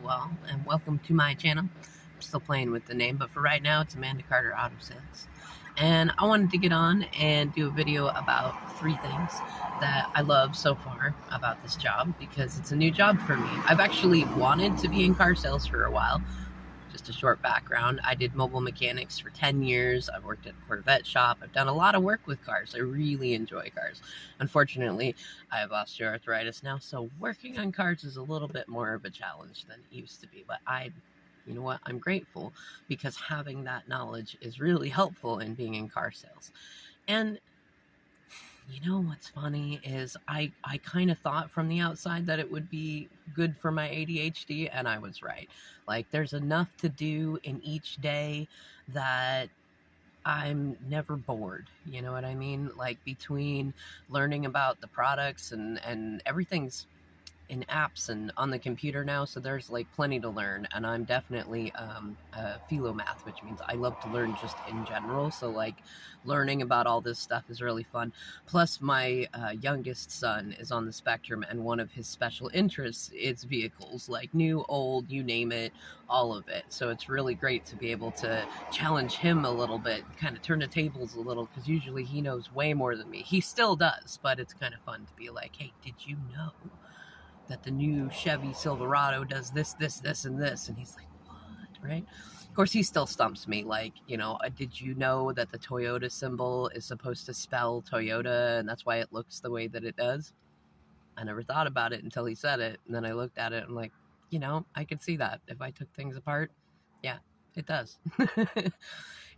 all, and welcome to my channel. I'm still playing with the name, but for right now, it's Amanda Carter Auto Sales. And I wanted to get on and do a video about 3 things that I love so far about this job, because it's a new job for me. I've actually wanted to be in car sales for a while. Just a short background, I did mobile mechanics for 10 years. I've worked at a Corvette shop. I've done a lot of work with cars. I really enjoy cars. Unfortunately, I have osteoarthritis now, so working on cars is a little bit more of a challenge than it used to be. But you know what, I'm grateful, because having that knowledge is really helpful in being in car sales. And you know what's funny is I kind of thought from the outside that it would be good for my ADHD, and I was right. Like, there's enough to do in each day that I'm never bored. You know what I mean? Like, between learning about the products and everything's in apps and on the computer now, so there's like plenty to learn. And I'm definitely a philomath, which means I love to learn just in general, so like learning about all this stuff is really fun. Plus, my youngest son is on the spectrum, and one of his special interests is vehicles, like new, old, you name it, all of it. So it's really great to be able to challenge him a little bit, kind of turn the tables a little, because usually he knows way more than me. He still does, but it's kind of fun to be like, hey, did you know that the new Chevy Silverado does this, this, this, and this? And he's like, what, right? Of course, he still stumps me, like, did you know that the Toyota symbol is supposed to spell Toyota, and that's why it looks the way that it does? I never thought about it until he said it, and then I looked at it, and I'm like, I could see that. If I took things apart, yeah, it does.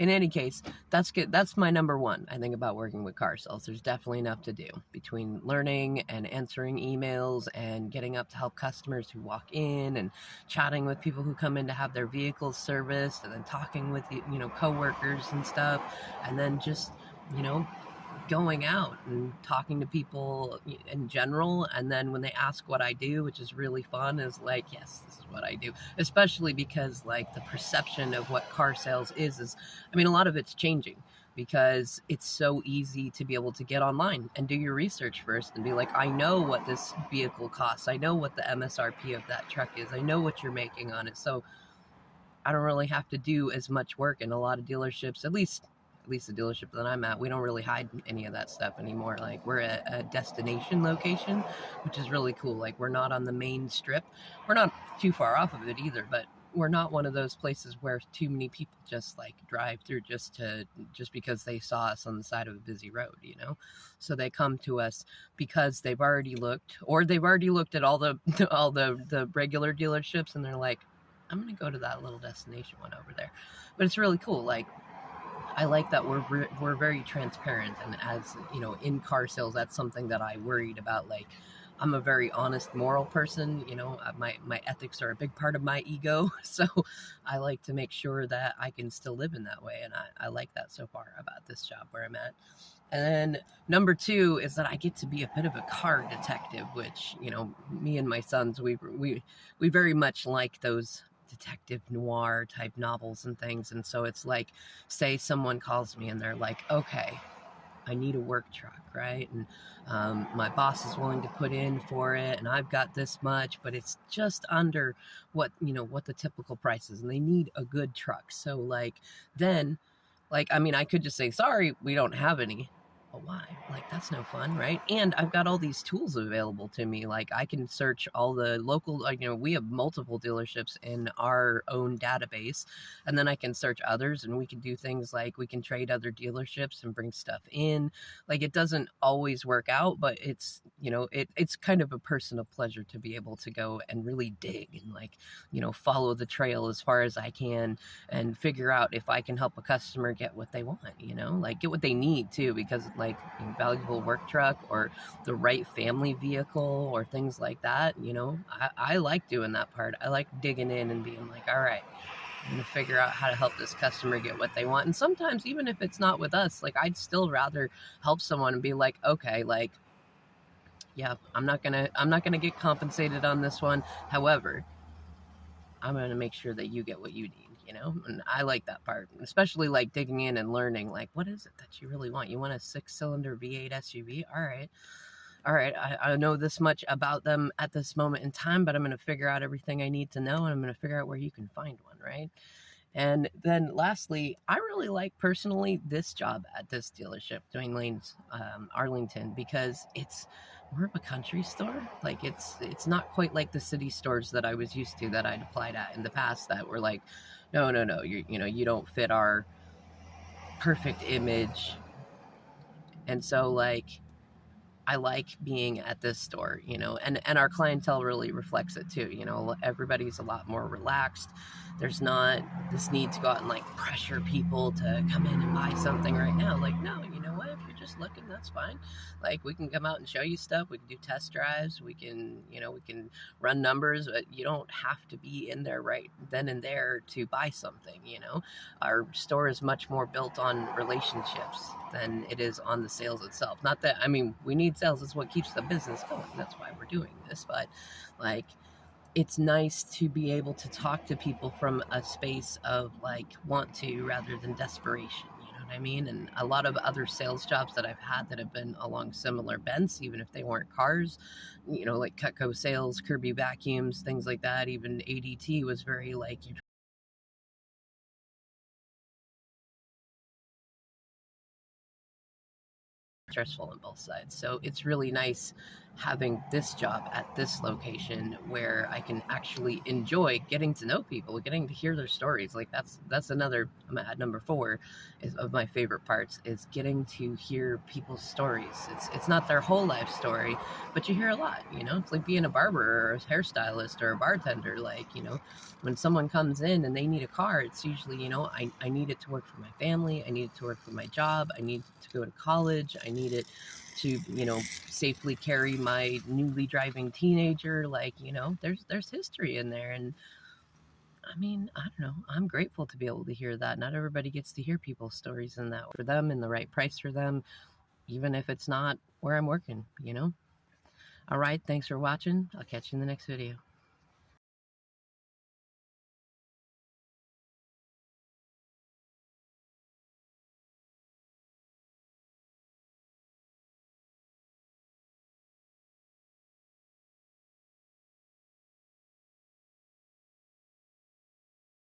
In any case, that's good. That's my number one, I think, about working with car sales. There's definitely enough to do between learning and answering emails and getting up to help customers who walk in, and chatting with people who come in to have their vehicles serviced, and then talking with, coworkers and stuff, and then just, going out and talking to people in general. And then when they ask what I do, which is really fun, is like, yes, this is what I do. Especially because, like, the perception of what car sales is, a lot of it's changing, because it's so easy to be able to get online and do your research first and be like, I know what this vehicle costs. I know what the MSRP of that truck is. I know what you're making on it. So I don't really have to do as much work. In a lot of dealerships, at least the dealership that I'm at, we don't really hide any of that stuff anymore. Like, we're a destination location, which is really cool. Like, we're not on the main strip. We're not too far off of it either, but we're not one of those places where too many people just like drive through just because they saw us on the side of a busy road, So they come to us because they've already looked at all the regular dealerships, and they're like, I'm gonna go to that little destination one over there. But it's really cool. Like, I like that we're very transparent, and as in car sales, that's something that I worried about. Like, I'm a very honest, moral person. My ethics are a big part of my ego, so I like to make sure that I can still live in that way, and I like that so far about this job where I'm at. And then number 2 is that I get to be a bit of a car detective, which, me and my sons, we very much like those detective noir type novels and things. And so it's like, say someone calls me and they're like, okay, I need a work truck, right? And my boss is willing to put in for it, and I've got this much, but it's just under what the typical price is, and they need a good truck. So I could just say, sorry, we don't have any. But why? Like, that's no fun, right? And I've got all these tools available to me. Like, I can search all the local, we have multiple dealerships in our own database, and then I can search others, and we can do things like we can trade other dealerships and bring stuff in. Like, it doesn't always work out, but it's, it's kind of a personal pleasure to be able to go and really dig and, like, follow the trail as far as I can, and figure out if I can help a customer get what they want, like get what they need too, because like valuable work truck or the right family vehicle or things like that, I like doing that part. I like digging in and being like, all right, I'm going to figure out how to help this customer get what they want. And sometimes, even if it's not with us, like, I'd still rather help someone and be like, okay, like, yeah, I'm not gonna get compensated on this one. However, I'm going to make sure that you get what you need, And I like that part, especially like digging in and learning, like, what is it that you really want? You want a 6-cylinder V8 SUV? All right. all right, I know this much about them at this moment in time, but I'm going to figure out everything I need to know, and I'm going to figure out where you can find one, right? And then lastly, I really like personally this job at this dealership, Dwayne Lane's Arlington, because it's more of a country store. Like it's not quite like the city stores that I was used to that I'd applied at in the past that were like, no, no, no, you don't fit our perfect image. And so like I like being at this store, and our clientele really reflects it too. Everybody's a lot more relaxed. There's not this need to go out and like pressure people to come in and buy something right now. Like, no, you know what? If you're just looking, that's fine. Like, we can come out and show you stuff. We can do test drives. We can run numbers, but you don't have to be in there right then and there to buy something. Our store is much more built on relationships than it is on the sales itself. Not that, I mean, we need sales. It's what keeps the business going. That's why we're doing this. But like, it's nice to be able to talk to people from a space of like want to rather than desperation. You know what I mean? And a lot of other sales jobs that I've had that have been along similar bents, even if they weren't cars, like Cutco sales, Kirby vacuums, things like that. Even ADT was very like, stressful on both sides. So it's really nice having this job at this location where I can actually enjoy getting to know people, getting to hear their stories. Like that's another, I'm at number 4 is of my favorite parts is getting to hear people's stories. It's not their whole life story, but you hear a lot, it's like being a barber or a hairstylist or a bartender. Like, when someone comes in and they need a car, it's usually, I need it to work for my family. I need it to work for my job. I need to go to college. I need it to, safely carry my newly driving teenager. Like, there's history in there. And I mean, I don't know. I'm grateful to be able to hear that. Not everybody gets to hear people's stories in that for them and the right price for them, even if it's not where I'm working. All right. Thanks for watching. I'll catch you in the next video.